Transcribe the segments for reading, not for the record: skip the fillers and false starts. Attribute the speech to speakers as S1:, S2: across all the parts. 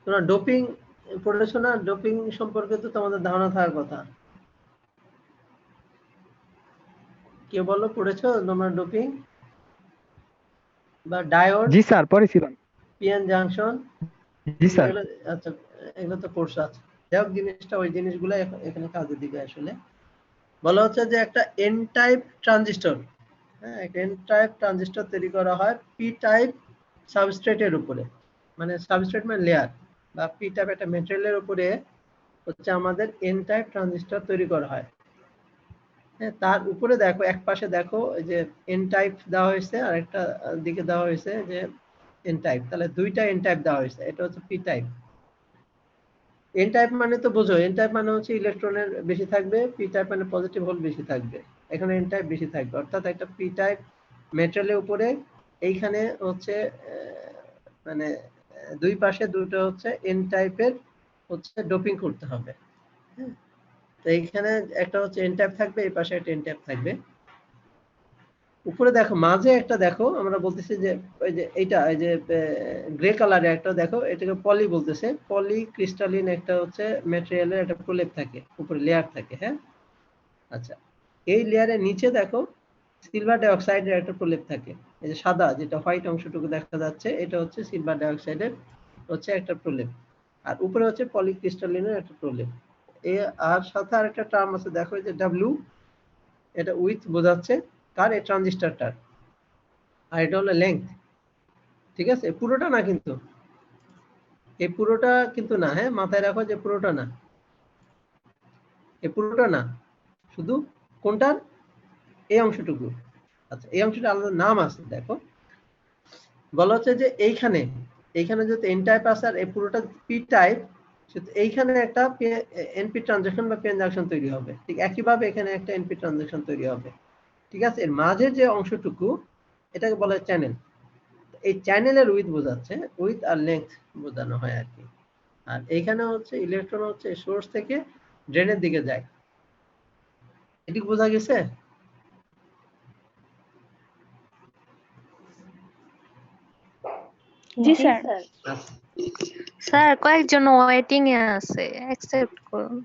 S1: তোমরা ডোপিং পড়েছো না? ডোপিং সম্পর্কে তো তোমাদের ধারণা থাকার কথা। কে বলো পড়েছো তোমরা ডোপিং বা ডায়োড?
S2: জি স্যার, পড়েছিলাম।
S1: PN junction?
S2: জি স্যার।
S1: এগুলো আচ্ছা, এগুলো তো পড়ছো। আচ্ছা, যাই হোক, জিনিসটা ওই জিনিসগুলো এখানে কাজে দিবে। আসলে বলা হচ্ছে যে একটা এন টাইপ ট্রানজিস্টর, হ্যাঁ, একটা এন টাইপ ট্রানজিস্টর তৈরি করা হয় পি টাইপ সাবস্ট্রেটের উপরে, মানে সাবস্ট্রেট মানে লেয়ার, বা পি টাইপ একটা মেটেরিয়ালের উপরে হচ্ছে আমাদের এন টাইপ ট্রানজিস্টর তৈরি করা হয়। হ্যাঁ, তার উপরে দেখো, এক পাশে দেখো যে এন টাইপ দেওয়া হয়েছে, আর একটা দিকে দেওয়া হয়েছে যে এন টাইপ, তাহলে দুইটা এন টাইপ দেওয়া হয়েছে। এটা হচ্ছে পি টাইপ। এন টাইপ মানে তো বোঝো, এন টাইপ মানে হচ্ছে ইলেকট্রনের বেশি থাকবে, পি টাইপ মানে পজিটিভ হোল বেশি থাকবে। এখানে এন টাইপ বেশি থাকবে, অর্থাৎ একটা পি টাইপ মেটেরিয়ালের উপরে এইখানে হচ্ছে মানে দুই পাশে দুটো হচ্ছে এন টাইপের হচ্ছে ডোপিং করতে হবে। হ্যাঁ, তো এইখানে একটা হচ্ছে এন টাইপ থাকবে, এই পাশে একটা এন টাইপ থাকবে। উপরে দেখো মাঝে একটা, দেখো আমরা বলতেছি যে ওই যে এইটা, এই যে গ্রে কালারে একটা দেখো, এটাকে পলি বলতেছে। পলি ক্রিস্টালিন একটা হচ্ছে ম্যাটেরিয়ালের একটা প্রলেপ থাকে, উপরে লেয়ার থাকে। হ্যাঁ, আচ্ছা, এই লেয়ারের নিচে দেখো সিলভার ডাইঅক্সাইডের একটা প্রলেপ থাকে। এই যে সাদা যেটা হোয়াইট অংশটুকু দেখা যাচ্ছে, এটা হচ্ছে সিলভার ডাইঅক্সাইডের হচ্ছে একটা প্রলেপ, আর উপরে হচ্ছে পলিক্রিস্টালিনের একটা প্রলেপ। আর সাথে আরেকটা টার্ম আছে, দেখো এই যে ডাব্লিউ, এটা উইথ বোঝাচ্ছে কার, এই ট্রানজিস্টরটার, আর এটা হলো লেংথ। ঠিক আছে, পুরোটা না কিন্তু, এই পুরোটা কিন্তু না। হ্যাঁ, মাথায় রাখো যে পুরোটা না, এই পুরোটা না, শুধু কোনটার, এই অংশটুকু। আচ্ছা, এই অংশটা আলাদা নাম আছে। দেখো বলা হচ্ছে যে এইখানে, এইখানে যদি এন টাইপ আছে আর এই পুরোটা পি টাইপ, এইখানে একটা এনপি ট্রানজাকশন বা পিএন জাংশন তৈরি হবে। ঠিক একইভাবে এখানে একটা এনপি ট্রানজাকশন তৈরি হবে। ঠিক আছে, এর মাঝে যে অংশটুকু, এটাকে বলা হয় চ্যানেল। এই চ্যানেলের উইথ বোঝাচ্ছে, উইথ আর লেংথ বোঝানো হয় আর কি। আর এইখানে হচ্ছে ইলেকট্রন হচ্ছে সোর্স থেকে ড্রেনের দিকে যায়। এটি বোঝা গেছে?
S3: জি স্যার।
S1: আচ্ছা,
S4: স্যার কয়েকজন ওয়েটিং এ আছে, অ্যাকসেপ্ট করুন।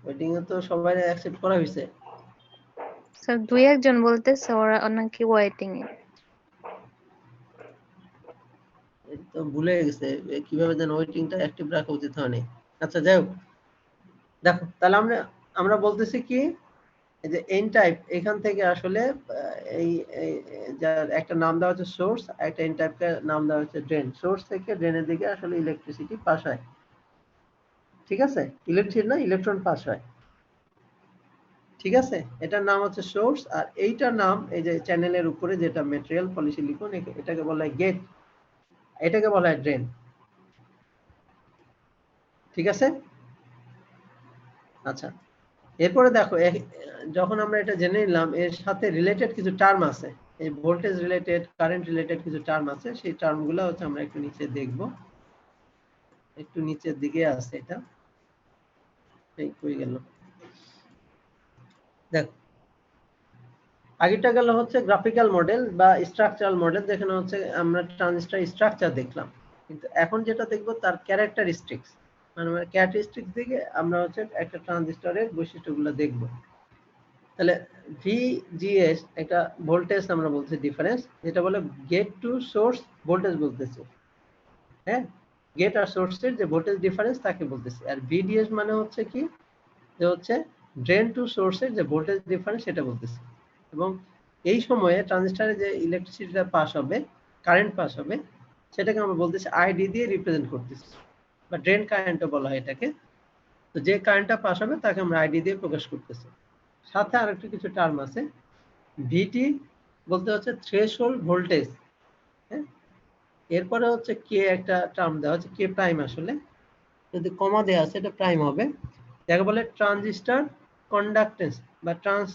S1: ওয়েটিং এ তো সবাই অ্যাকসেপ্ট করা হয়েছে।
S4: স্যার দুই একজন বলতেছে ওরা নাকি ওয়েটিং এ।
S1: এই তো ভুলে গেছে কিভাবে যেন ওয়েটিংটা অ্যাক্টিভ রাখা উচিত হয়নি। আচ্ছা, যাই হোক, দেখো তাহলে আমরা আমরা বলতেছি কি, এই যে এন টাইপ, এখান থেকে আসলে এই যার একটা নাম দেওয়া হচ্ছে সোর্স, একটা এন টাইপকে নাম দেওয়া হচ্ছে ড্রেন। সোর্স থেকে ড্রেনের দিকে আসলে ইলেকট্রিসিটি পাস হয়। ঠিক আছে, ইলেকট্রিক না, ইলেকট্রন পাস হয়। ঠিক আছে, এটার নাম হচ্ছে সোর্স, আর এইটার নাম এই যে চ্যানেলের উপরে যেটা ম্যাটেরিয়াল পলিসিলিকন, এটাকে বলা হয় গেট, এটাকে বলা হয় ড্রেন। ঠিক আছে, আচ্ছা, এরপরে দেখো যখন আমরা এটা জেনে নিলাম, এর সাথে রিলেটেড কিছু টার্ম আছে, এই ভোল্টেজ রিলেটেড, কারেন্ট রিলেটেড কিছু টার্ম আছে। সেই টার্মগুলো হচ্ছে আমরা একটু নিচে দেখব, একটু নিচের দিকে আছে এটা। এই কই গেল, দেখো আগেরটা গেল হচ্ছে গ্রাফিক্যাল মডেল বা স্ট্রাকচারাল মডেল, যেখানে হচ্ছে আমরা ট্রানজিস্টর স্ট্রাকচার দেখলাম। কিন্তু এখন যেটা দেখবো তার ক্যারেক্টারিস্টিক্স, মানে ক্যারেক্টারিস্টিক্স দিকে আমরা হচ্ছে একটা ট্রানজিস্টরের বৈশিষ্ট্যগুলো দেখব। তাহলে ভিজিএস একটা ভোল্টেজ আমরা বলছি ডিফারেন্স, যেটা বলে গেট টু সোর্স ভোল্টেজ বলতেছি। হ্যাঁ, গেট আর সোর্সের যে ভোল্টেজ ডিফারেন্স তাকে বলতেছি। আর ভিডিএস মানে হচ্ছে কি, যে হচ্ছে ড্রেন টু সোর্সের যে ভোল্টেজ ডিফারেন্স সেটা বলতেছি। এবং এই সময়ে ট্রানজিস্টরে যে ইলেকট্রিসিটিটা পাস হবে, কারেন্ট পাস হবে, সেটাকে আমরা বলতেছি আইডি দিয়ে রিপ্রেজেন্ট করতেছি, বা ড্রেন কারেন্টও বলা হয় এটাকে। তো যে কারেন্টটা পাস হবে তাকে আমরা আইডি দিয়ে প্রকাশ করতেছি। সাথে আরেকটু কিছু টার্ম আছে, ভিটি বলতে হচ্ছে থ্রেশহোল্ড ভোল্টেজ। হ্যাঁ, এরপরে হচ্ছে কে একটা টার্ম দেওয়া হচ্ছে, কে প্রাইম, আসলে যদি কমা দেওয়া আছে এটা প্রাইম হবে। যাকে বলে ট্রানজিস্টর কন্ডাক্টেন্স বা ট্রান্স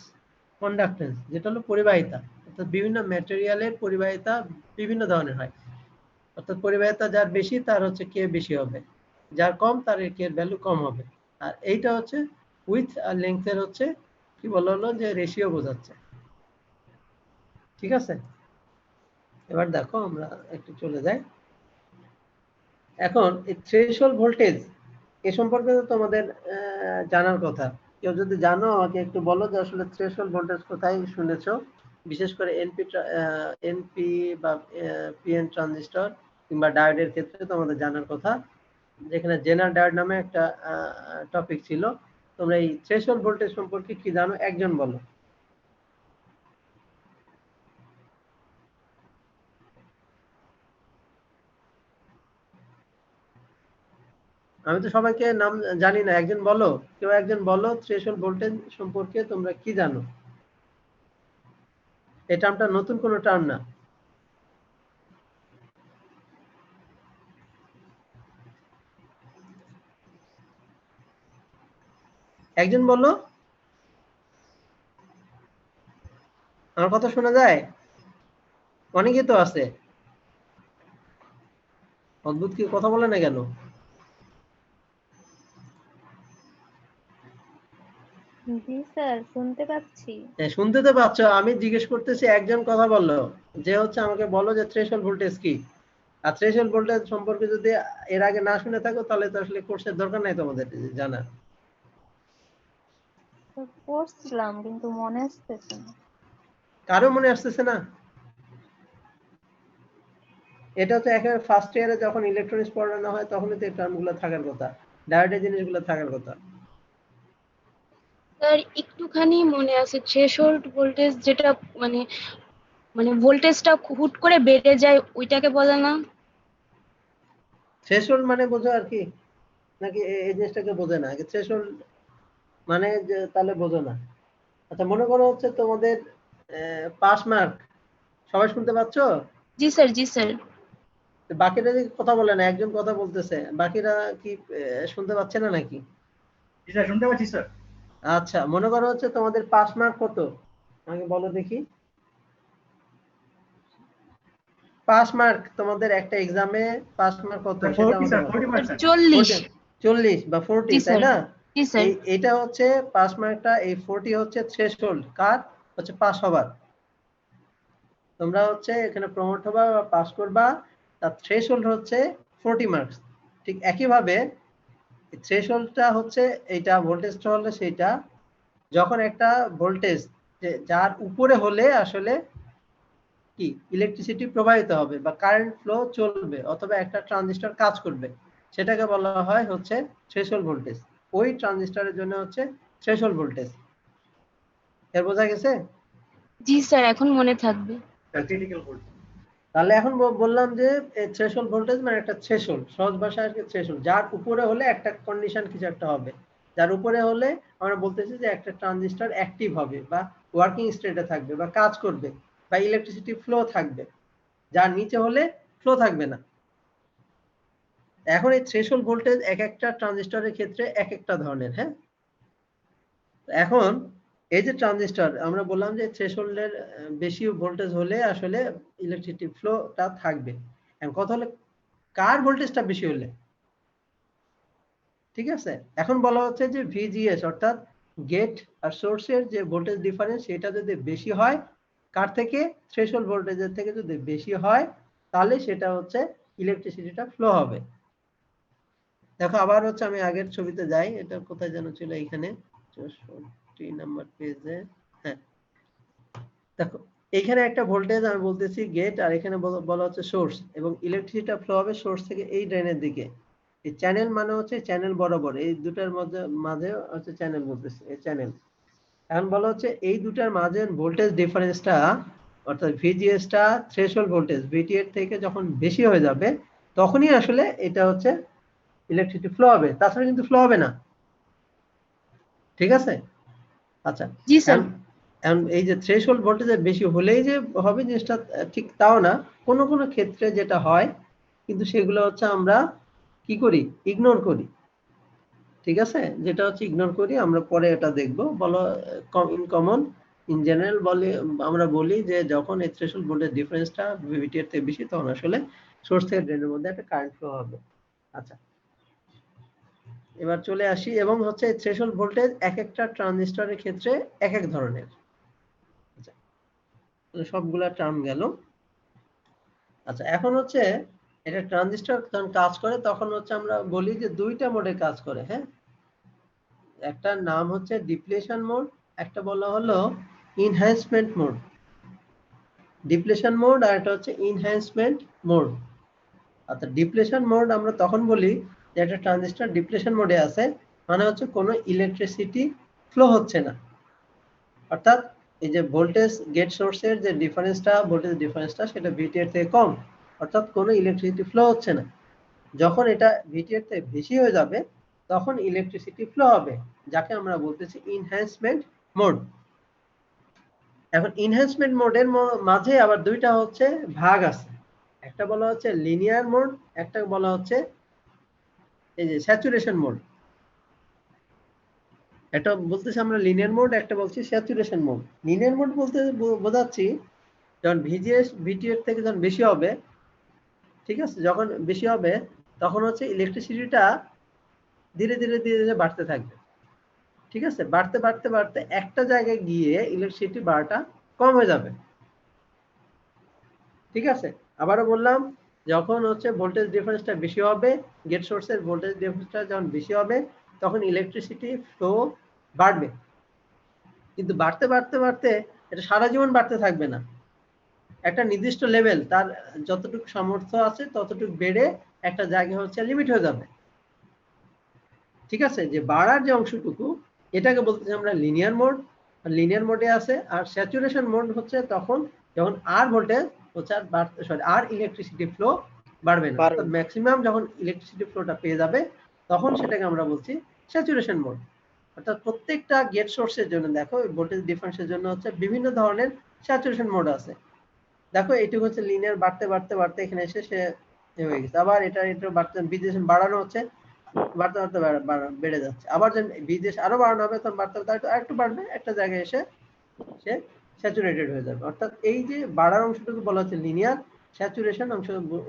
S1: কন্ডাক্টেন্স, যেটা হলো পরিবাহিতা। অর্থাৎ বিভিন্ন ম্যাটেরিয়ালের পরিবাহিতা বিভিন্ন ধরনের হয়। অর্থাৎ পরিবাহিতা যার বেশি তার হচ্ছে কে বেশি হবে, যার কম তার কে এর ভ্যালু কম হবে। আর এইটা হচ্ছে উইথ আর লেংথের হচ্ছে কি বলা হলো, যে রেশিও বোঝাচ্ছে। ঠিক আছে, এবার দেখো আমরা একটু চলে যাই। এখন এই থ্রেশহোল্ড ভোল্টেজ এ সম্পর্কে তো তোমাদের জানার কথা। কেউ যদি জানো আমাকে একটু বলো যে আসলে থ্রেশহোল্ড ভোল্টেজ কোথায় শুনেছো, বিশেষ করে এনপি বা পিএন ট্রানজিস্টর কিংবা ডায়োডের ক্ষেত্রে তোমাদের জানার কথা। যেখানে জেনার ডায়োড নামে একটা টপিক ছিল। তোমরা এই থ্রেশহোল্ড ভোল্টেজ সম্পর্কে কি জানো, একজন বলো। আমি তো সবাইকে নাম জানি না, একজন বলো, কেউ একজন বলো থ্রেশহোল্ড ভোল্টেজ সম্পর্কে তোমরা কি জানো। এই টার্মটা নতুন কোনো টার্ম না। একজন বললো, আমার কথা শোনা যায়? অনেকেই তো আছে, অদ্ভুত কি কথা বলে না কেন?
S4: জি স্যার, শুনতে পাচ্ছি।
S1: শুনতে তো পাচ্ছ, আমি জিজ্ঞেস করতেছি, একজন কথা বললো যে হচ্ছে আমাকে বলো যে থ্রেশহোল্ড ভোল্টেজ কি। আর থ্রেশহোল্ড ভোল্টেজ সম্পর্কে যদি এর আগে না শুনে থাকো তাহলে তো আসলে কোর্সের দরকার নাই তোমাদের জানা।
S4: তো পড়ছিলাম কিন্তু মনে আসতেছে না।
S1: কারো মনে আসতেছে না? এটা হচ্ছে একেবারে ফার্স্ট ইয়ারে যখন ইলেকট্রনিক্স পড়ানো হয় তখনই তো এই টার্মগুলো থাকার কথা, ডায়োডের জিনিসগুলো থাকার কথা।
S3: স্যার একটুখানি মনে আছে, থ্রেশহোল্ড ভোল্টেজ যেটা মানে মানে ভোল্টেজটা হুট করে বেড়ে যায় ওইটাকে বলে না?
S1: থ্রেশহোল্ড মানে বোঝো আর কি, নাকি এই জিনিসটাকে বোঝে না? আগে থ্রেশহোল্ড মানে যে তাহলে বোঝো না। আচ্ছা, মনে করো হচ্ছে তোমাদের পাস মার্ক, সবাই শুনতে পাচ্ছ?
S3: জি স্যার, জি স্যার।
S1: বাকিরা যে কথা বলে না, একজন কথা বলতেছে, বাকিরা কি শুনতে পাচ্ছে না নাকি?
S2: জি স্যার, শুনতে পাচ্ছি স্যার।
S1: আচ্ছা, মনে করো হচ্ছে তোমাদের পাস মার্ক কত, আমাকে বলো দেখি। পাস মার্ক তোমাদের একটা এক্সামে পাস মার্ক কত সেটা
S2: 40
S1: আমাকে
S2: স্যার,
S1: বলো।
S2: 40%।
S3: 40।
S1: 40 বা 40,
S3: জি
S1: তাই
S3: স্যার,
S1: না?
S3: জি স্যার।
S1: এটা হচ্ছে পাস মার্কটা, এই 40 হচ্ছে থ্রেশহোল্ড কার, হচ্ছে পাস হবার। তোমরা হচ্ছে এখানে প্রমোট হবা বা পাস করবা, তার থ্রেশহোল্ড হচ্ছে 40 মার্কস। ঠিক একইভাবে থ্রেশহোল্ডটা হচ্ছে এইটা, ভোল্টেজটা হলো সেইটা যখন একটা ভোল্টেজ যার উপরে হলে আসলে কি ইলেকট্রিসিটি প্রবাহিত হবে বা কারেন্ট ফ্লো চলবে অথবা একটা ট্রানজিস্টর কাজ করবে, সেটাকে বলা হয় হচ্ছে থ্রেশহোল্ড ভোল্টেজ। ওই ট্রানজিস্টরের জন্য হচ্ছে থ্রেশহোল্ড ভোল্টেজ। এর বোঝা গেছে?
S3: জি স্যার, এখন মনে থাকবে।
S2: Critical volt.
S1: তাহলে এখন বললাম যে থ্রেশহোল্ড ভোল্টেজ মানে একটা থ্রেশহোল্ড, সহজ ভাষায় আর কি থ্রেশহোল্ড, যার উপরে হলে একটা কন্ডিশন কিছু একটা হবে, যার উপরে হলে আমরা বলতেছি যে একটা ট্রানজিস্টর অ্যাক্টিভ হবে বা ওয়ার্কিং স্টেটে থাকবে বা কাজ করবে বা ইলেকট্রিসিটি ফ্লো থাকবে, যার নিচে হলে ফ্লো থাকবে না। এখন এই থ্রেশহোল্ড ভোল্টেজ এক একটা ট্রানজিস্টরের ক্ষেত্রে এক একটা ধরনের। হ্যাঁ, এখন এই যে ট্রানজিস্টর আমরা বললাম যে থ্রেশহোল্ডের বেশি ভোল্টেজ হলে আসলে ইলেকট্রিসিটি ফ্লোটা থাকবে। এখন কথা হলো কার ভোল্টেজটা বেশি হলে, ঠিক আছে? এখন বলা হচ্ছে যে ভিজিএস অর্থাৎ গেট আর সোর্সের যে ভোল্টেজ ডিফারেন্স সেটা যদি বেশি হয় কার থেকে, থ্রেশহোল্ড ভোল্টেজের থেকে যদি বেশি হয় তাহলে সেটা হচ্ছে ইলেকট্রিসিটিটা ফ্লো হবে। দেখো আবার হচ্ছে আমি আগের ছবিতে যাই, এটা কোথায় যেন ছিল, এইখানে 64 নাম্বার পেজে। হ্যাঁ, দেখো এখানে একটা ভোল্টেজ আমি বলতেছি গেট, আর এখানে বলা হচ্ছে সোর্স, এবং ইলেকট্রিসিটিটা ফ্লো হবে সোর্স থেকে এই ড্রেনের দিকে। এই চ্যানেল মানে হচ্ছে চ্যানেল বরাবর, এই দুটার মাঝে হচ্ছে চ্যানেল বলতেছে, এই চ্যানেল। এখন বলা হচ্ছে এই দুটার মাঝে ভোল্টেজ ডিফারেন্সটা অর্থাৎ ভিজিএসটা থ্রেশহোল্ড ভোল্টেজ ভিটি এর থেকে যখন বেশি হয়ে যাবে তখনই আসলে এটা হচ্ছে ইলেকট্রিসিটি ফ্লো হবে, তাছাড়া কিন্তু ফ্লো হবে না। ঠিক আছে? আচ্ছা,
S3: জি স্যার।
S1: এখন এই যে থ্রেশহোল্ড ভোল্টেজের বেশি হলেই যে হবে জিনিসটা ঠিক তাও না, কোনো কোনো ক্ষেত্রে যেটা হয় কিন্তু সেগুলো হচ্ছে আমরা কি করি, ইগনোর করি। ঠিক আছে, যেটা হচ্ছে ইগনোর করি, আমরা পরে এটা দেখব। বলো ইন কমন ইন জেনারেল বলে আমরা বলি যে যখন এই থ্রেশহোল্ড ভোল্টেজ ডিফারেন্সটা ভিটি এর থেকে বেশি তখন আসলে সোর্স থেকে ড্রেনের মধ্যে একটা কারেন্ট ফ্লো হবে। আচ্ছা, এবার চলে আসি, এবং হচ্ছে থ্রেশহোল্ড ভোল্টেজ এক একটা ট্রানজিস্টরের ক্ষেত্রে এক এক ধরনের। আচ্ছা, সবগুলা টার্ম গেল। আচ্ছা, এখন হচ্ছে এটা ট্রানজিস্টর যখন কাজ করে তখন হচ্ছে আমরা বলি যে দুইটা মোডে কাজ করে। হ্যাঁ, একটা নাম হচ্ছে ডিপ্লেশন মোড, একটা বলা হলো ইনহ্যান্সমেন্ট মোড। ডিপ্লেশন মোড আর একটা হচ্ছে ইনহ্যান্সমেন্ট মোড। অর্থাৎ ডিপ্লেশন মোড আমরা তখন বলি যে একটা ট্রানজিস্টর ডিপ্লেশন মোডে আছে, মানে হচ্ছে কোনো ইলেকট্রিসিটি ফ্লো হচ্ছে না। অর্থাৎ এই যে ভোল্টেজ গেট সোর্সের যে ডিফারেন্সটা, ভোল্টেজ ডিফারেন্সটা সেটা ভিটিএর থেকে কম, অর্থাৎ কোনো ইলেকট্রিসিটি ফ্লো হচ্ছে না। যখন এটা ভিটিএর থেকে বেশি হয়ে যাবে তখন ইলেকট্রিসিটি ফ্লো হবে, যাকে আমরা বলতেছি ইনহ্যান্সমেন্ট মোড। এখন ইনহ্যান্সমেন্ট মোডের মাঝে আবার দুইটা হচ্ছে ভাগ আছে, একটা বলা হচ্ছে লিনিয়ার মোড, একটা বলা হচ্ছে এই যে স্যাচুরেশন মোড। এটা বলতেছি আমরা লিনিয়ার মোড, একটা বলছি স্যাচুরেশন মোড। লিনিয়ার মোড বলতে বোঝাচ্ছি যখন ভিজিএস ভিটিএর থেকে যখন বেশি হবে, ঠিক আছে, যখন বেশি হবে তখন হচ্ছে ইলেকট্রিসিটিটা ধীরে ধীরে ধীরে ধীরে বাড়তে থাকবে। ঠিক আছে, বাড়তে বাড়তে বাড়তে একটা জায়গায় গিয়ে ইলেকট্রিসিটি বাড়াটা কম হয়ে যাবে। ঠিক আছে, আবারও বললাম, যখন হচ্ছে ভোল্টেজ ডিফারেন্সটা বেশি হবে, গেট সোর্সের ভোল্টেজ ডিফারেন্সটা যখন বেশি হবে তখন ইলেকট্রিসিটি ফ্লো বাড়বে। কিন্তু বাড়তে বাড়তে বাড়তে এটা সারা জীবন বাড়তে থাকবে না, একটা নির্দিষ্ট লেভেল তার যতটুকু সামর্থ্য আছে ততটুকু বেড়ে একটা জায়গা হচ্ছে লিমিট হয়ে যাবে। ঠিক আছে, যে বাড়ার যে অংশটুকু এটাকে বলতেছি আমরা লিনিয়ার মোড, লিনিয়ার মোডে আছে। আর স্যাচুরেশন মোড হচ্ছে তখন যখন আর ভোল্টেজ হচ্ছে আর বাড়তে, সরি, আর ইলেকট্রিসিটি ফ্লো বাড়বে না, অর্থাৎ ম্যাক্সিমাম যখন ইলেকট্রিসিটি ফ্লোটা পেয়ে যাবে তখন সেটাকে আমরা বলছি স্যাচুরেশন মোড। অর্থাৎ প্রত্যেকটা গেট সোর্সের জন্য দেখো ভোল্টেজ ডিফারেন্সের জন্য হচ্ছে বিভিন্ন ধরনের স্যাচুরেশন মোড আছে। দেখো এইটুকু হচ্ছে লিনিয়ার, বাড়তে বাড়তে বাড়তে এখানে এসে সে হয়ে গেছে। আবার এটা বাড়তে বিদেশ বাড়ানো হচ্ছে, বাড়তে বাড়তে বেড়ে যাচ্ছে। আবার যখন বিদেশ আরো বাড়ানো হবে তখন বাড়তে বাড়তে আরেকটু বাড়বে, একটা জায়গায় এসে সে স্যাচুরেটেড হয়ে যাবে। অর্থাৎ এই যে বাড়ার অংশটুকু বলা হচ্ছে লিনিয়ার, স্যাচুরেশন অংশ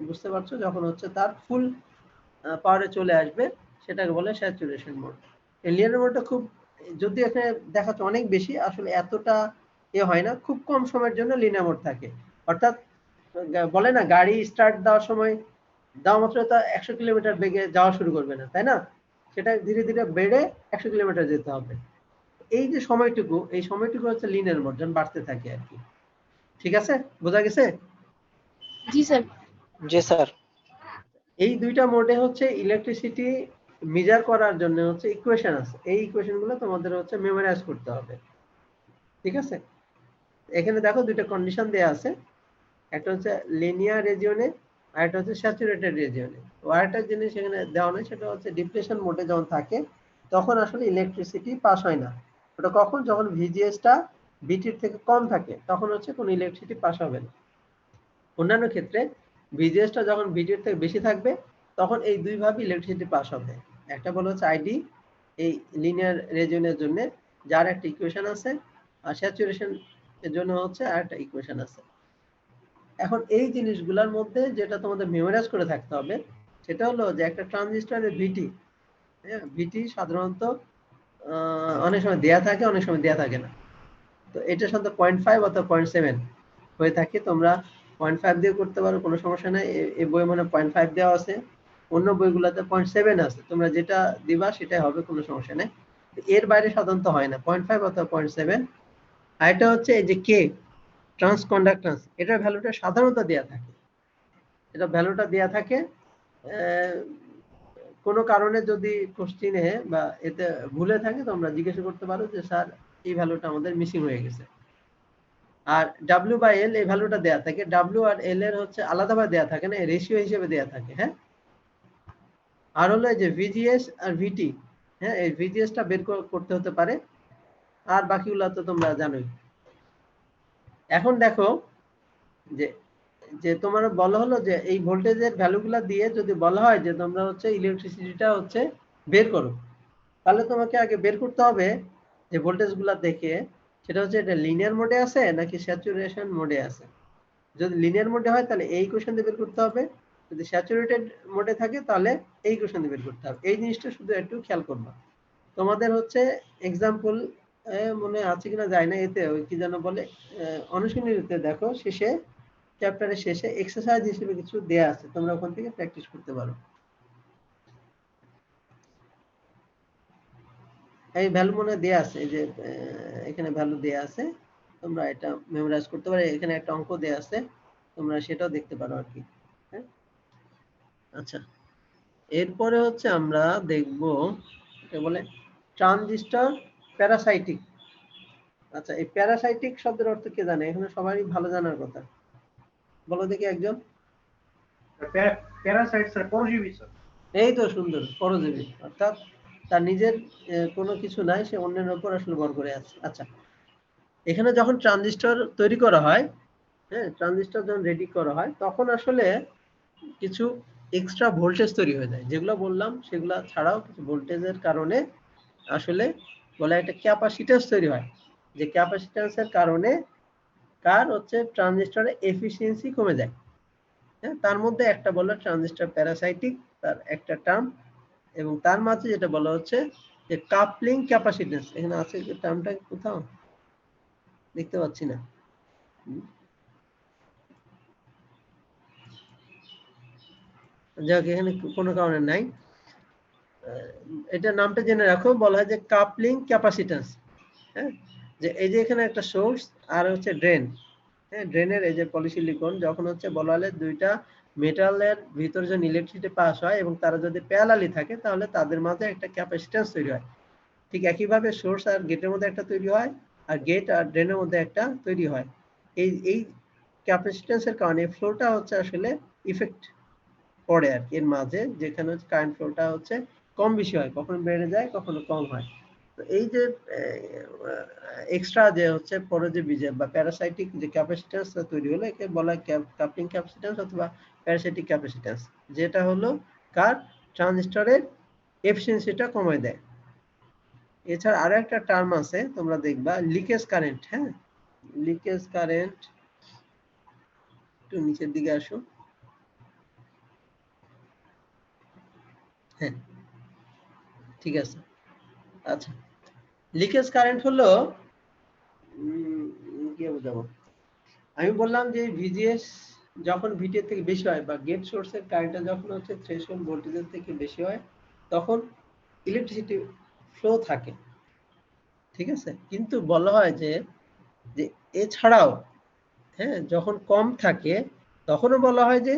S1: বুঝতে পারছো, যখন হচ্ছে তার ফুল পাওয়ারে চলে আসবে সেটাকে বলে স্যাচুরেশন মোড। এই লিনিয়ার মোডটা খুব, যদি এখানে দেখাচ্ছে অনেক বেশি, আসলে এতটা হয় না, খুব কম সময়ের জন্য লিনিয়ার মোড থাকে। অর্থাৎ বলে না গাড়ি স্টার্ট দেওয়ার সময় দেওয়া মাত্র তা 100 কিলোমিটার বেগে যাওয়া শুরু করবে না, তাই না, সেটা ধীরে ধীরে বেড়ে 100 কিলোমিটার যেতে হবে। এই যে সময়টুকু, এই সময়টুকু হচ্ছে লিনিয়ার মোড, যখন বাড়তে থাকে আর কি। ঠিক আছে, বোঝা গেছে?
S3: জি স্যার।
S5: জি স্যার।
S1: এই দুইটা মোডে হচ্ছে ইলেকট্রিসিটি মেজার করার জন্য হচ্ছে ইকুয়েশন আছে, এই ইকুয়েশন গুলো তোমাদের হচ্ছে মেমোরাইজ করতে হবে। ঠিক আছে, এখানে দেখো দুইটা কন্ডিশন দেয়া আছে, একটা হচ্ছে লিনিয়ার রিজিয়নে আর একটা হচ্ছে স্যাচুরেটেড রিজিয়নে। আর একটা জিনিস এখানে দেওয়া নেই, সেটা হচ্ছে ডিপ্লেশন মোডে যখন থাকে তখন আসলে ইলেকট্রিসিটি পাস হয় না। ওটা কখন, যখন ভিজিএসটা ভিটির থেকে কম থাকে তখন হচ্ছে কোনো ইলেকট্রিসিটি পাস হবে না। অন্যান্য ক্ষেত্রে ভিজিএসটা যখন ভিটির থেকে বেশি থাকবে তখন এই দুইভাবে ইলেকট্রিসিটি পাস হবে। একটা বলা হচ্ছে আইডি, এই লিনিয়ার রিজিয়নের জন্য যার একটা ইকুয়েশন আছে, আর স্যাচুরেশন এর জন্য হচ্ছে আরেকটা ইকুয়েশন আছে। এখন এই জিনিসগুলোর মধ্যে যেটা তোমাদের মেমোরাইজ করে থাকতে হবে সেটা হলো যে একটা ট্রানজিস্টরের ভিটি, হ্যাঁ, ভিটি সাধারণত অনেক সময় দেয়া থাকে, অনেক সময় দেয়া থাকে না। তো এটা সাধারণত 0.5 অথবা 0.7 হয়ে থাকে। তোমরা 0.5 দিয়ে করতে পারো, কোনো সমস্যা নাই। এই বই মানে 0.5 দেওয়া আছে, অন্য বইগুলোতে 0.7 আছে, তোমরা যেটা দিবা সেটাই হবে, কোনো সমস্যা নেই। এর বাইরে সাধারণত হয় না, 0.5 অথবা 0.7। আর এটা হচ্ছে এই যে কে, ট্রান্সকন্ডাক্ট্যান্স, এটার ভ্যালুটা সাধারণত দেয়া থাকে, এটা ভ্যালুটা দেয়া থাকে। কোনো কারণে যদি কোশ্চিনে বা এতে ভুলে থাকে তোমরা জিজ্ঞাসা করতে পারো যে স্যার এই ভ্যালুটা আমাদের মিসিং হয়ে গেছে। আর ডাব্লিউ বাই এল এই ভ্যালুটা দেয়া থাকে, ডাব্লিউ আর এল এর হচ্ছে আলাদাভাবে দেয়া থাকে না, রেশিও হিসেবে দেয়া থাকে। হ্যাঁ, আর হলো যে ভিজিএস আর ভিটি, হ্যাঁ, এই ভিজিএসটা বের করতে হতে পারে, আর বাকিগুলো তো তোমরা জানোই। এখন দেখো যে যে তোমার বলা হলো যে এই ভোল্টেজের ভ্যালুগুলো দিয়ে যদি বলা হয় যে তোমরা হচ্ছে ইলেকট্রিসিটিটা হচ্ছে বের করো, তাহলে তোমাকে আগে বের করতে হবে যে ভোল্টেজগুলো দেখে সেটা হচ্ছে এটা লিনিয়ার মোডে আছে নাকি স্যাচুরেশন মোডে আছে। যদি লিনিয়ার মোডে হয় তাহলে এই ইকুয়েশন দিয়ে বের করতে হবে, যদি স্যাচুরেটেড মোডে থাকে তাহলে এই ইকুয়েশন দিয়ে বের করতে হবে। এই জিনিসটা শুধু একটু খেয়াল করবা। তোমাদের হচ্ছে এক্সাম্পল মনে আছে কিনা যায় না, এতে ওই কি যেন বলে অনুশীলনীতে দেখো শেষে চ্যাপ্টারের শেষে এক্সারসাইজ হিসেবে কিছু দেয়া আছে, তোমরা ওখান থেকে প্র্যাকটিস করতে পারো। এই ভ্যালু মনে দেয়া আছে, এই যে এখানে ভ্যালু দেয়া আছে, তোমরা এটা মেমোরাইজ করতে পারো। এখানে একটা অঙ্ক দেয়া আছে, তোমরা সেটাও দেখতে পারো আর কি। হ্যাঁ, আচ্ছা, এরপরে হচ্ছে আমরা দেখব এটা বলে ট্রানজিস্টর প্যারাসাইটিক। আচ্ছা, এই প্যারাসাইটিক শব্দের অর্থ কে জানে? এখানে সবারই ভালো জানার কথা, বলো দেখি একজন।
S2: প্যারাসাইট স্যার পরজীবী স্যার।
S1: এই তো সুন্দর, পরজীবী, অর্থাৎ তার নিজের কোনো কিছু নাই, সে অন্যের উপর আসলে ভর করে আছে। আচ্ছা, এখানে যখন ট্রানজিস্টর তৈরি করা হয়, হ্যাঁ, ট্রানজিস্টর যখন রেডি করা হয় তখন আসলে কিছু এক্সট্রা ভোল্টেজ তৈরি হয়ে যায়, যেগুলো বললাম সেগুলো ছাড়াও কিছু ভোল্টেজের কারণে আসলে বলা একটা ক্যাপাসিট্যান্স তৈরি হয়, যে ক্যাপাসিট্যান্সের কারণে কার হচ্ছে ট্রানজিস্টরের এফিসিয়েন্সি কমে যায়। হ্যাঁ, তার মধ্যে একটা বলা ট্রানজিস্টর প্যারাসাইটিক, তার একটা টার্ম, এবং তার মাঝে যেটা বলা হচ্ছে যে কাপলিং ক্যাপাসিট্যান্স। এখানে আছে যে টার্মটা কোথাও দেখতে পাচ্ছি না, যাক এখানে কোনো কারণে নাই, এটা নামটা জেনে রাখো, বলা হয় যে কাপলিং ক্যাপাসিট্যান্স। হ্যাঁ, যে এই যে এখানে একটা সোর্স আর হচ্ছে ড্রেন, হ্যাঁ, ড্রেনের এই যে পলিসিলিকন যখন হচ্ছে বলা হলে দুইটা মেটালের ভিতরে যখন ইলেকট্রিসিটি পাস হয় এবং তারা যদি প্যারালালি থাকে তাহলে তাদের মাঝে একটা ক্যাপাসিট্যান্স তৈরি হয়। ঠিক একইভাবে সোর্স আর গেটের মধ্যে একটা তৈরি হয়, আর গেট আর ড্রেনের মধ্যে একটা তৈরি হয়। এই ক্যাপাসিট্যান্সের কারণে ফ্লোটা হচ্ছে আসলে ইফেক্ট পড়ে আর কি এর মাঝে, যেখানে হচ্ছে কারেন্ট ফ্লোটা হচ্ছে কম বেশি হয়, কখনো বেড়ে যায় কখনো কম হয়। তো এই যে এক্সট্রা যে হচ্ছে পরজীবী যে বা প্যারাসাইটিক যে ক্যাপাসিট্যান্স তৈরি হলো, একে বলা হয় কাপলিং ক্যাপাসিট্যান্স অথবা প্যারাসাইটিক ক্যাপাসিট্যান্স, যেটা হলো কার ট্রানজিস্টরের এফিসিয়েন্সিটা কমায় দেয়। এছাড়া আরো একটা টার্ম আছে, তোমরা দেখবা লিকেজ কারেন্ট। হ্যাঁ, লিকেজ কারেন্ট, একটু নিচের দিকে আসো। হ্যাঁ, ঠিক আছে। আচ্ছা, লিকেজ কারেন্ট হলো কি বোঝাবো, আমি বললাম যে ভিজিএস যখন ভিটিএর থেকে বেশি হয় বা গেট সোর্সের কারেন্টটা যখন হচ্ছে থ্রেশহোল্ড ভোল্টেজের থেকে বেশি হয় তখন ইলেকট্রিসিটি ফ্লো থাকে, ঠিক আছে। কিন্তু বলা হয় যে যে এছাড়াও, হ্যাঁ, যখন কম থাকে তখনও বলা হয় যে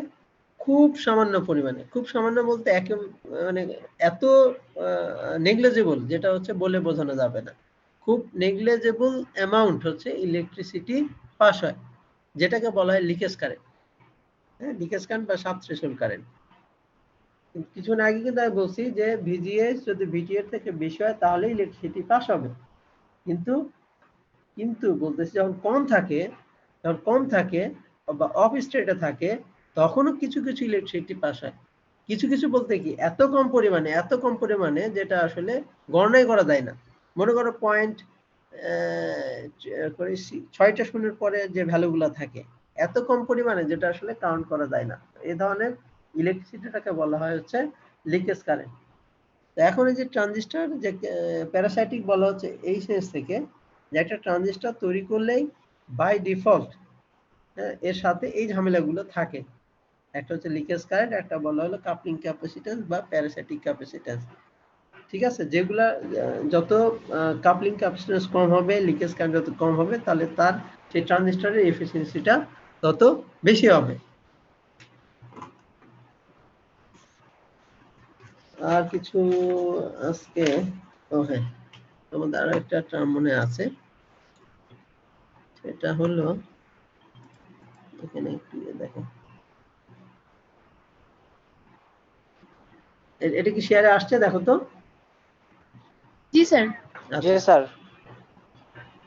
S1: খুব সামান্য পরিমাণে, খুব সামান্য বলতে একে মানে এত নেগলিজেবল যেটা হচ্ছে বলে বোঝানো যাবে না, খুব নেগলিজেবল অ্যামাউন্ট হচ্ছে ইলেকট্রিসিটি পাস হয়, যেটাকে বলা হয় লিকেজ কারেন্ট। হ্যাঁ, লিকেজ কারেন্ট বা সাব থ্রেশহোল্ড কারেন্ট। কিছুক্ষণ আগে কিন্তু আমি বলছি যে ভিজিএস যদি ভিটিএর থেকে বেশি হয় তাহলে ইলেকট্রিসিটি পাস হবে, কিন্তু কিন্তু বলতেছি যখন কম থাকে বা অফ স্টেটে থাকে তখনও কিছু কিছু ইলেকট্রিসিটি পাস হয়। কিছু কিছু বলতে কি এত কম পরিমাণে যেটা আসলে গণনাই করা যায় না। মনে করো পয়েন্ট 6টা শূন্যের পরে যে ভ্যালুগুলো থাকে এত কম পরিমাণে যেটা আসলে কাউন্ট করা যায় না, এই ধরনের ইলেকট্রিসিটিটাকে বলা হয় হচ্ছে লিকেজ কারেন্ট। তো এখন এই যে ট্রানজিস্টর যে প্যারাসাইটিক বলা হচ্ছে এই সেন্স থেকে যে একটা ট্রানজিস্টর তৈরি করলেই বাই ডিফল্ট, হ্যাঁ, এর সাথে এই ঝামেলাগুলো থাকে। একটা হচ্ছে লিকেজ কারেন্ট, একটা বলা হলো কাপলিং ক্যাপাসিট্যান্স বা প্যারাসাইটিক ক্যাপাসিট্যান্স। ঠিক আছে, যেগুলা যত কাপলিং ক্যাপাসিট্যান্স কম হবে, লিকেজ কারেন্ট যত কম হবে, তাহলে তার সেই ট্রানজিস্টরের এফিসিয়েন্সিটা তত বেশি হবে। আর কিছু আজকে, ও হ্যাঁ, আমাদের আরো একটা টার্ম মনে আছে, সেটা হলো এখানে একটু দেখো, এটা কি শেয়ারে আসছে দেখো তো।
S3: জি স্যার।
S5: জি স্যার।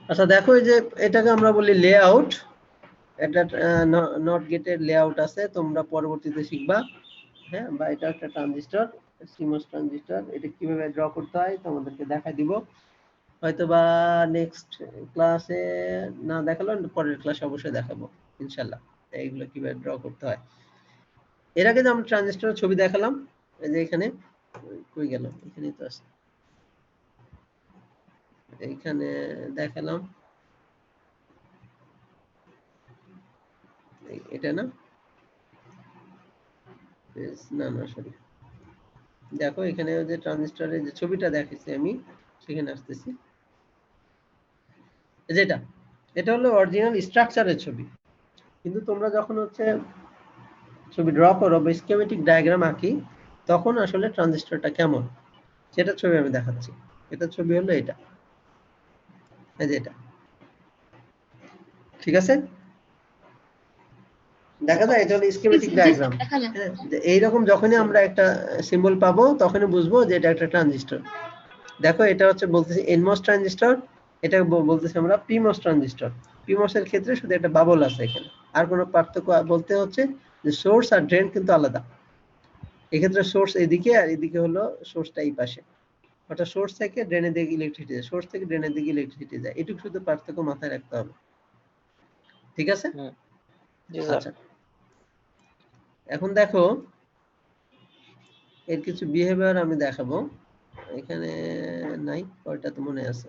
S1: আচ্ছা দেখো, এই যে এটাকে আমরা বলি লেআউট, এটা নট গেটের লেআউট আছে, তোমরা পরবর্তীতে শিখবা। হ্যাঁ, বা এটা একটা ট্রানজিস্টর, সিমস ট্রানজিস্টর, এটা কিভাবে ড্র করতে হয় তোমাদেরকে দেখাই দিব, হয়তো বা নেক্সট ক্লাসে না দেখালো পরের ক্লাসে অবশ্যই দেখাবো ইনশাল্লাহ এইগুলো কিভাবে ড্র করতে হয়। এর আগে যে আমরা ট্রানজিস্টরের ছবি দেখালাম, এই যে এখানে কই গেল, এখানেই তো আছে, এইখানে দেখালাম, এটা না, না না সরি, দেখো এখানে যে ট্রানজিস্টরের যে ছবিটা দেখাচ্ছি আমি, সেখানে আসতেছি। যেটা এটা হলো অরিজিনাল স্ট্রাকচারের ছবি, কিন্তু তোমরা যখন হচ্ছে ছবি ড্র করো বা স্কিমেটিক ডায়াগ্রাম আঁকি, তখন আসলে ট্রানজিস্টরটা কেমন সেটা ছবি আমি দেখাচ্ছি। এটা ছবি হলো এটা, এই যে এটা, ঠিক আছে, দেখা যায় এটা হলো স্কিমেটিক ডায়াগ্রাম। এইরকম যখনই আমরা একটা সিম্বল পাবো তখনই বুঝবো যে এটা একটা ট্রানজিস্টর। দেখো এটা হচ্ছে বলতেছি এনমস ট্রানজিস্টর, এটা বলতেছি আমরা পিমস ট্রানজিস্টর। পিমস এর ক্ষেত্রে শুধু একটা বাবল আছে এখানে, আর কোনো পার্থক্য বলতে হচ্ছে যে সোর্স আর ড্রেন কিন্তু আলাদা। এক্ষেত্রে সোর্স এদিকে আর এদিকে হলো সোর্সটা এই পাশে, অর্থাৎ সোর্স থেকে ড্রেনের দিকে ইলেকট্রিসিটি যায়, সোর্স থেকে ড্রেনের দিকে ইলেকট্রিসিটি যায়, এটুকু শুধু পার্থক্য মাথায় রাখতে হবে, ঠিক আছে? আচ্ছা, এখন দেখো এর কিছু বিহেভিয়ার আমি দেখাবো, এখানে নাই, ওইটা তো মনে আছে।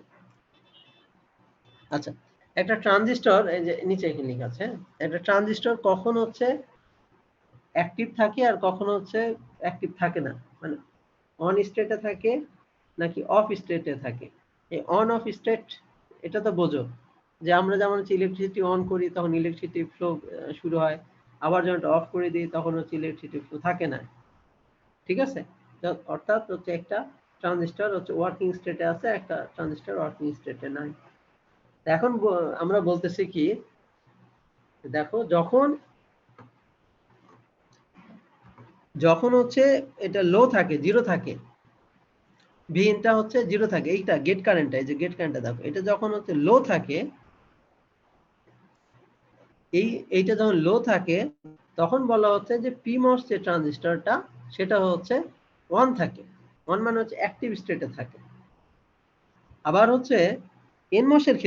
S1: আচ্ছা, একটা ট্রানজিস্টর, এই যে নিচে এখানে লেখা আছে, একটা ট্রানজিস্টর কখন হচ্ছে অ্যাক্টিভ থাকে আর কখন হচ্ছে অ্যাক্টিভ থাকে না, মানে অন স্টেটে থাকে নাকি অফ স্টেটে থাকে। এই অন অফ স্টেট এটা তো বোঝো, যে আমরা যেমন ইলেকট্রিসিটি অন করি তখন ইলেকট্রিসিটি ফ্লো শুরু হয়, আবার যখন অফ করে দিই তখন হচ্ছে ইলেকট্রিসিটি ফ্লো থাকে না, ঠিক আছে? অর্থাৎ হচ্ছে একটা ট্রানজিস্টর হচ্ছে ওয়ার্কিং স্টেটে আছে, একটা ট্রানজিস্টর ওয়ার্কিং স্টেটে নাই। এখন আমরা বলতেছি কি, দেখো যখন হচ্ছে এটা লো থাকে, জিরো থাকে, ভিনটা হচ্ছে জিরো থাকে, এইটা গেট কারেন্টটা, এই যে গেট কারেন্টটা দেখো, এটা যখন হচ্ছে লো থাকে, এইটা যখন লো থাকে তখন বলা হচ্ছে যে পিমস যে ট্রানজিস্টরটা সেটা হচ্ছে অন থাকে, অন মানে হচ্ছে অ্যাক্টিভ স্টেটে থাকে। আবার হচ্ছে এনমসের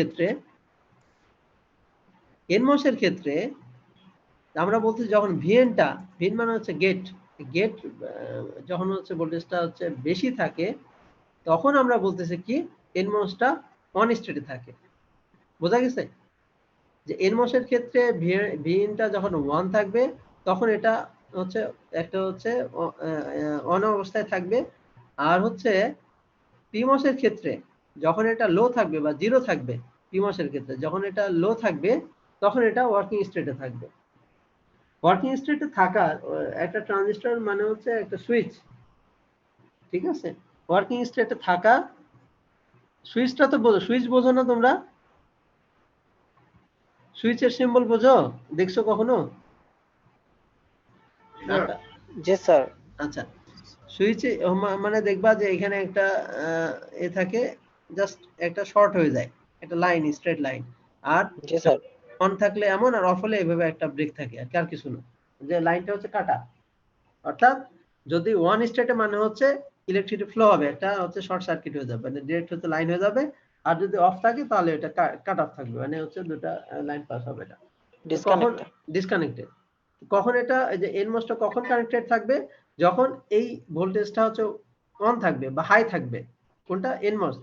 S1: ক্ষেত্রে আমরা বলছি যখন ভিন মানে হচ্ছে গেট যখন হচ্ছে ভোল্টেজটা হচ্ছে বেশি থাকে, তখন আমরা বলতেছি কি এনমসটা অন স্টেটে থাকে। বোঝা গেছে যে এনমসের ক্ষেত্রে ভিনটা যখন 1 থাকবে তখন এটা হচ্ছে একটা হচ্ছে অন অবস্থায় থাকবে, আর হচ্ছে পিমসের ক্ষেত্রে যখন এটা লো থাকবে বা জিরো থাকবে, পিমসের ক্ষেত্রে যখন এটা লো থাকবে তখন এটা ওয়ার্কিং স্টেটে থাকবে। ওয়ার্কিং স্টেটে থাকার একটা ট্রানজিস্টর মানে হচ্ছে একটা সুইচ, ঠিক আছে? ওয়ার্কিং স্টেটে থাকা সুইচটা তো বোঝো, সুইচ বোঝো না তোমরা? সুইচের সিম্বল বোঝো, দেখছো কখনো?
S5: জি স্যার।
S1: আচ্ছা, সুইচে মানে দেখবা যে এখানে একটা এ থাকে, জাস্ট একটা শর্ট হয়ে যায়, একটা লাইন, স্ট্রেট লাইন, আর
S5: জি স্যার।
S1: অন থাকলে এমন আর অফ হলে এভাবে একটা ব্রেক থাকে, আর কিছু না, যে লাইনটা হচ্ছে কাটা। অর্থাৎ যদি ওয়ান স্টেটে মানে হচ্ছে ইলেকট্রিসিটি ফ্লো হবে, একটা হচ্ছে শর্ট সার্কিট হয়ে যাবে, মানে ডিরেক্ট হচ্ছে লাইন হয়ে যাবে, আর যদি অফ থাকে তাহলে এটা কাট অফ থাকবে, মানে হচ্ছে দুটো লাইন পাস হবে, এটা কখন ডিসকানেক্টেড। কখন এটা এই যে এনমসটা কখন কানেক্টেড থাকবে, যখন এই ভোল্টেজটা হচ্ছে অন থাকবে বা হাই থাকবে। কোনটা?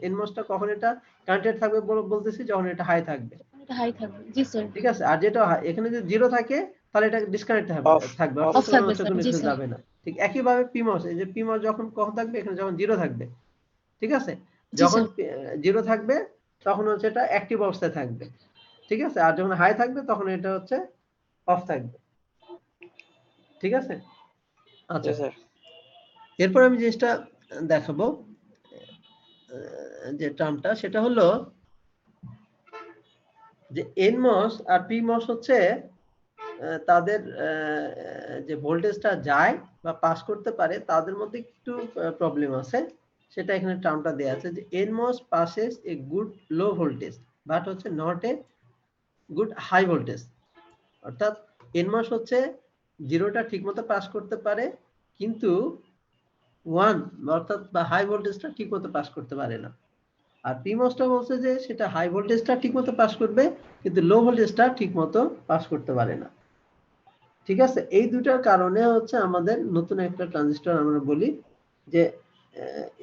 S1: এনমসটা কখন এটা কানেক্টেড থাকবে বলতেছি, যখন এটা হাই থাকবে,
S3: এটা হাই থাকবে, জি স্যার।
S1: ঠিক আছে? আর যেটা এখানে যদি জিরো থাকে তাহলে এটা ডিসকানেক্ট থাকবে, অর্থাৎ কোনো হচ্ছে কোনো কিছু যাবে না। ঠিক একই ভাবে পিমস, এই যে পিমস যখন কখন থাকবে, এখানে যখন জিরো থাকবে, ঠিক আছে? যখন জিরো থাকবে তখন হচ্ছে এটা অ্যাক্টিভ অবস্থায় থাকবে, ঠিক আছে? আর যখন হাই থাকবে তখন এটা হচ্ছে অফ থাকবে, ঠিক আছে? আচ্ছা স্যার, এরপর আমি জিনিসটা দেখাবো, যে টার্মটা সেটা হলো যে এনমস আর পিমস হচ্ছে তাদের যে ভোল্টেজটা যায় বা পাস করতে পারে তাদের মধ্যে একটু প্রবলেম আছে, সেটা এখানে টার্মটা দেয়া আছে যে NMOS passes a good low voltage but হচ্ছে not a good high voltage. অর্থাৎ এনমস হচ্ছে জিরোটা ঠিকমতো পাস করতে পারে, কিন্তু ওয়ান অর্থাৎ বা হাই ভোল্টেজটা ঠিকমতো পাস করতে পারে না। আর পিমসটা বলছে যে সেটা হাই ভোল্টেজটা ঠিকমতো পাস করবে, কিন্তু লো ভোল্টেজটা ঠিকমতো পাস করতে পারে না, ঠিক আছে? এই দুটার কারণে হচ্ছে আমাদের নতুন একটা ট্রানজিস্টর আমরা বলি যে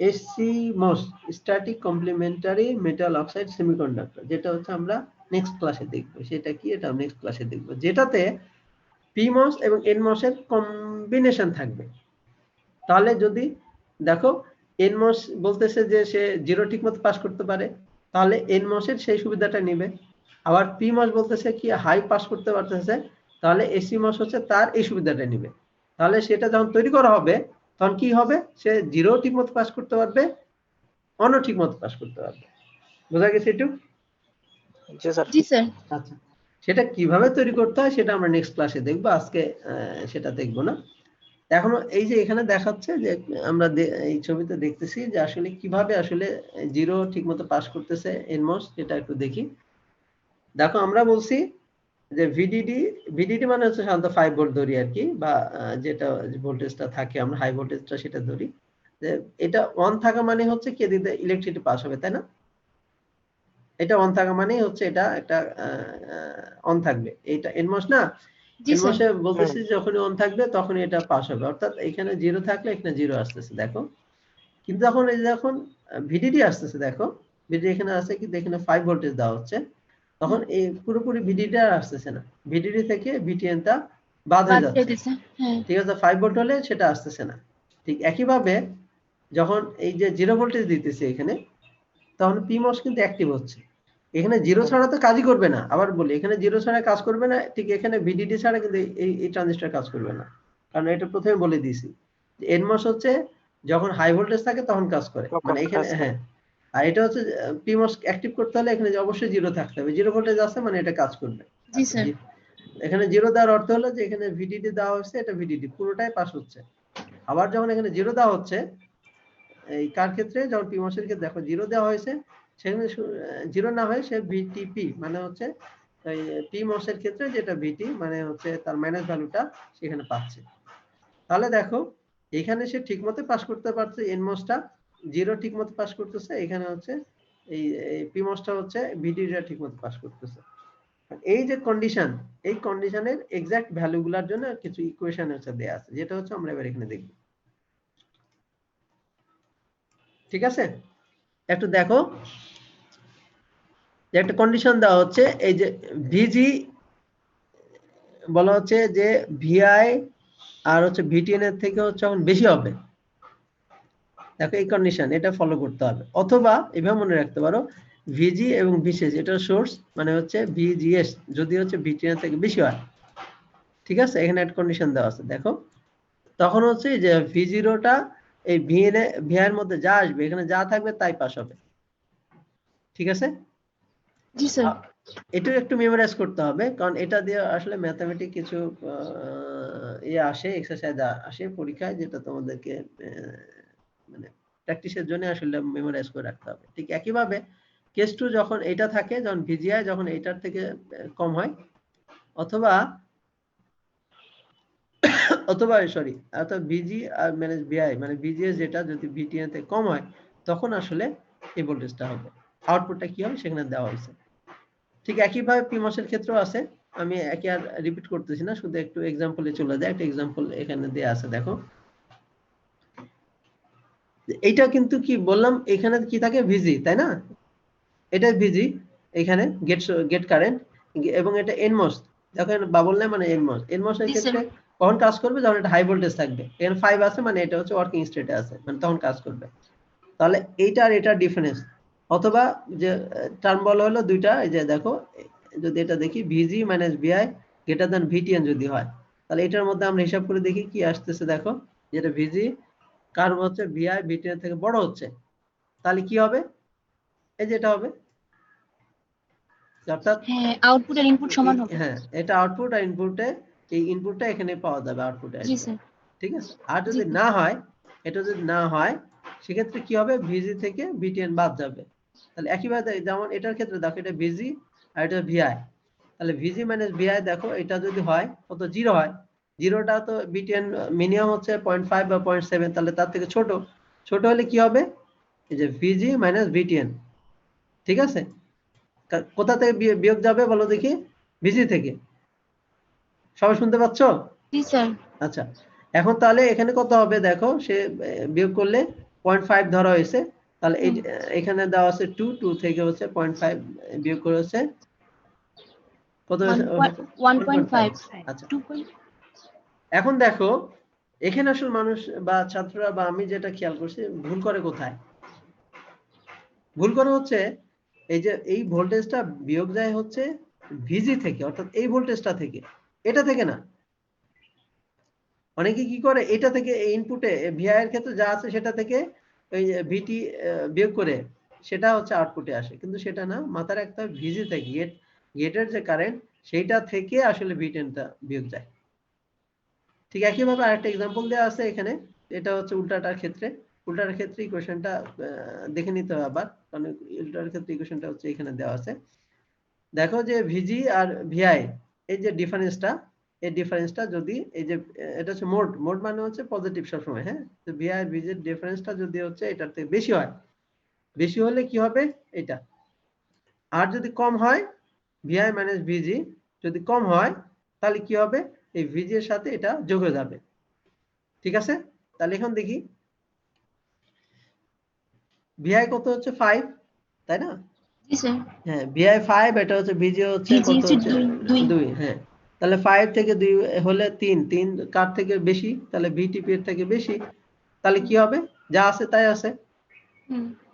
S1: SCMOS, static complementary metal oxide semiconductor, যেটা হচ্ছে আমরা নেক্সট ক্লাসে দেখব। সেটা কি, এটা নেক্সট ক্লাসে দেখব, যেটাতে PMOS এবং NMOS এর কম্বিনেশন থাকবে। তাহলে যদি দেখো NMOS বলতেছে যে সে 0 ঠিকমতো পাস করতে পারে, তাহলে NMOS এর সেই সুবিধাটা নেবে। আবার PMOS বলতেছে কি হাই পাস করতে পারতেছে, তাহলে SCMOS হচ্ছে তার এই সুবিধাটা নেবে। তাহলে সেটা যখন তৈরি করা হবে তখন কি হবে, সে 0 ঠিকমতো পাস করতে পারবে, অনও ঠিকমতো পাস করতে পারবে। বোঝা গেছে একটু?
S5: জি স্যার।
S3: জি স্যার।
S1: আচ্ছা, সেটা কিভাবে তৈরি করতে হয় সেটা আমরা নেক্সট ক্লাসে দেখবো, আজকে সেটা দেখবো না। এখনো এই যে এখানে দেখাচ্ছে যে আমরা এই ছবিতে দেখতেছি যে আসলে কিভাবে আসলে 0 ঠিকমতো পাস করতেছে NMOS, এটা একটু দেখি। দেখো আমরা বলছি যে VDD মানে হচ্ছে সাধারণত 5 ভোল্ট ধরি আর কি, বা যেটা ভোল্টেজটা থাকে আমরা হাই ভোল্টেজটা সেটা ধরি। যে এটা অন থাকা মানে হচ্ছে কি দিতে ইলেকট্রিসিটি পাস হবে, তাই না? এটা অন থাকা মানেই হচ্ছে এটা একটা অন থাকবে। এটা NMOS না,
S3: জি স্যার।
S1: NMOS এ বলতেছি যখনই অন থাকবে তখনই এটা পাস হবে, অর্থাৎ এখানে 0 থাকলে এখানে 0 আসতেছে দেখো। কিন্তু যখন এই যখন VDD আসতেছে, দেখো VDD এখানে আছে কিন্তু এখানে 5 ভোল্টেজ দেওয়া হচ্ছে, তখন এই পুরোপুরি VDD আর আসতেছে না, VDD থেকে VTN টা বাদ হয়ে যাচ্ছে।
S3: হ্যাঁ।
S1: ঠিক আছে, 5 ভোল্ট হলে সেটা আসতেছে না। ঠিক একইভাবে যখন এই যে 0 ভোল্টেজ দিতেছে এখানে, তখন PMOS কিন্তু অ্যাক্টিভ হচ্ছে। এখানে 0 ছাড়া তো কাজই করবে না, আবার বলি এখানে 0 ছাড়া কাজ করবে না, ঠিক এখানে VDD ছাড়া কিন্তু এই ট্রানজিস্টর কাজ করবে না। কারণ এটা প্রথমে বলে দিয়েছি যে NMOS হচ্ছে যখন হাই ভোল্টেজ থাকে তখন কাজ করে, মানে এখানে হ্যাঁ। আর এটা হচ্ছে PMOS অ্যাক্টিভ করতে হলে এখানে অবশ্যই 0 থাকতে হবে, 0 ভোল্টেজ আছে মানে এটা কাজ করবে।
S3: জি স্যার।
S1: এখানে 0 দেওয়ার অর্থ হলো যে এখানে VDD দেওয়া হচ্ছে, এটা VDD পুরোটাই পাস হচ্ছে। আবার যখন এখানে 0 দেওয়া হচ্ছে, এই কার ক্ষেত্রে যখন PMOS এর ক্ষেত্রে দেখো 0 দেওয়া হয়েছে, সেখানে 0 না হয় সে VTP মানে হচ্ছে এই PMOS এর ক্ষেত্রে যেটা VT মানে হচ্ছে তার মাইনাস ভ্যালুটা সেখানে পাচ্ছে। তাহলে দেখো এখানে সে ঠিকমতো পাস করতে পারছে, NMOS টা 0 ঠিকমতো পাস করতেছে, এখানে হচ্ছে এই PMOS টা হচ্ছে VT টা ঠিকমতো পাস করতেছে। এই যে কন্ডিশন, এই কন্ডিশনের এক্সাক্ট ভ্যালুগুলোর জন্য কিছু ইকুয়েশন হচ্ছে দেয়া আছে, যেটা হচ্ছে আমরা এবার এখানে দেখব। ঠিক আছে, একটু দেখো যে একটা কন্ডিশন দেওয়া হচ্ছে, এই যে ভিজি বলা হচ্ছে যে ভিআই আর হচ্ছে VTN এর থেকে হচ্ছে এখন বেশি হবে। দেখো এই কন্ডিশন, এটা ফলো করতে হবে। অথবা এভাবে মনে রাখতে পারো ভিজি এবং ভিসিএস এটা সোর্স মানে হচ্ছে ভিজিএস যদি হচ্ছে VTN এর থেকে বেশি হয়। ঠিক আছে, এখানে একটা কন্ডিশন দেওয়া আছে দেখো, তখন হচ্ছে যে V0 টা এই VI এর মধ্যে যা আসবে এখানে যা থাকবে তাই পাস হবে। ঠিক আছে,
S3: জি স্যার।
S1: এটা একটু মেমোরাইজ করতে হবে, কারণ এটা দিয়ে আসলে ম্যাথমেটিক কিছু আসে, এক্সারসাইজ আসে পরীক্ষায়, যেটা তোমাদেরকে মানে প্র্যাকটিসের জন্য আসলে মেমোরাইজ করে রাখতে হবে। ঠিক একইভাবে কেস 2 যখন এটা থাকে, যখন VGI যখন এটার থেকে কম হয়, অথবা সরি অর্থাৎ VG আর মানে VI মানে VGS যেটা যদি VTN থেকে কম হয়, তখন আসলে এই ভোল্টেজটা হবে, আউটপুটটা কি হবে সেখানে দেওয়া হয়েছে। ঠিক একইভাবে PMOS এর ক্ষেত্রেও আছে, আমি একে আর রিপিট করতেছি না, শুধু একটু এক্সাম্পলে চলে যায়। একটা এক্সাম্পল এখানে দেয়া আছে দেখো, এইটা কিন্তু কি বললাম এখানে কি থাকে ভিজি, তাই না? এটা ভিজি, এখানে গেট কারেন্ট, এবং এটা NMOS দেখো বাবল নাই মানে NMOS এর ক্ষেত্রে কখন কাজ করবে, যখন এটা হাই ভোল্টেজ থাকবে, এখানে 5 আছে মানে এটা হচ্ছে ওয়ার্কিং স্টেটে আছে, মানে তখন কাজ করবে। তাহলে এইটা আর এটার ডিফারেন্স, অথবা যে টার্ম বলা হলো দুইটা, এই যে দেখো যদি এটা দেখি VG minus VI greater than VTN যদি হয়, তাহলে এটার মধ্যে আমরা হিসাব করে দেখি কি আসতেছে। দেখো যেটা ভিজি কার্ভ হচ্ছে ভিআই VTN থেকে বড় হচ্ছে, তাহলে কি হবে, এই যে এটা হবে, অর্থাৎ
S3: হ্যাঁ, আউটপুট আর ইনপুট সমান হবে।
S1: হ্যাঁ এটা আউটপুট আর ইনপুটে, এই ইনপুটটা এখানে পাওয়া যাবে, আউটপুটে
S3: জি
S1: আসবে।
S3: স্যার।
S1: ঠিক আছে, আর যদি না হয়, এটা যদি না হয় সেক্ষেত্রে কি হবে, ভিজি থেকে VTN বাদ যাবে। তাহলে একইভাবে যেমন এটার ক্ষেত্রে দেখো এটা ভিজি আর এটা ভিআই, তাহলে ভিজি মাইনাস ভিআই দেখো এটা যদি হয় কত 0 হয়, 0টা তো VTN মিনিমাম হচ্ছে 0.5 বা 0.7, তাহলে তার থেকে ছোট হলে কি হবে, এই যে ভিজি মাইনাস VTN। ঠিক আছে, কোথা থেকে বিয়োগ যাবে বলো দেখি, ভিজি থেকে। সবাই শুনতে পাচ্ছ?
S3: জি স্যার।
S1: আচ্ছা, এখন তাহলে এখানে কত হবে দেখো, সে বিয়োগ করলে 0.5 ধরা হয়েছে, তাহলে এখানে দেওয়া আছে 2 থেকে হচ্ছে 0.5 বিয়োগ করে হচ্ছে কত হয়েছে,
S3: 1.5
S1: আচ্ছা
S3: 2.
S1: এখন দেখো এখানে আসলে মানুষ বা ছাত্ররা বা আমি যেটা খেয়াল করছি ভুল করে কোথায়, ভুল করে হচ্ছে এই যে এই ভোল্টেজটা বিয়োগ যায় হচ্ছে ভিজি থেকে, অর্থাৎ এই ভোল্টেজটা থেকে, এটা থেকে না। অনেকে কি করে এটা থেকে ইনপুটে ভিআই এর ক্ষেত্রে যা আছে সেটা থেকে ওই ভিটি বিয়োগ করে সেটা হচ্ছে আউটপুটে আসে, কিন্তু সেটা না, মাথার একটা ভিজি থেকে গেটের যে কারেন্ট সেইটা থেকে আসলে ভি10টা বিয়োগ যায়। ঠিক একইভাবে আরেকটা এক্সাম্পল দেওয়া আছে এখানে, এটা হচ্ছে উল্টাটার ক্ষেত্রে। উল্টাটার ক্ষেত্রে ইকুয়েশনটা দেখে নিতে হবে আবার, কারণ উল্টাটার ক্ষেত্রে ইকুয়েশনটা হচ্ছে এখানে দেওয়া আছে। দেখো যে ভিজি আর ভিআই এই যে ডিফারেন্সটা, এই ডিফারেন্সটা যদি এই যে এটা হচ্ছে মোড মানে হচ্ছে পজিটিভ সবসময়, হ্যাঁ, তো ভিআই ভিজি এর ডিফারেন্সটা যদি হচ্ছে এটার থেকে বেশি হয়, বেশি হলে কি হবে এটা, আর যদি কম হয় ভিআই মাইনাস ভিজি যদি কম হয় তাহলে কি হবে, এই ভিজি এর সাথে এটা যোগ হয়ে যাবে। ঠিক আছে, তাহলে এখন দেখি ভিআই কত হচ্ছে 5, তাই না?
S3: জি স্যার।
S1: হ্যাঁ, ভিআই 5, এটা হচ্ছে ভিজি হচ্ছে
S3: ভিজি
S1: কত
S3: হচ্ছে
S1: হচ্ছে
S3: 2।
S1: 2, হ্যাঁ, তাহলে 5 থেকে 2 হলে 3 কার থেকে বেশি, তাহলে ভিটিপি এর থেকে বেশি, তাহলে কি হবে, যা আছে তাই আছে।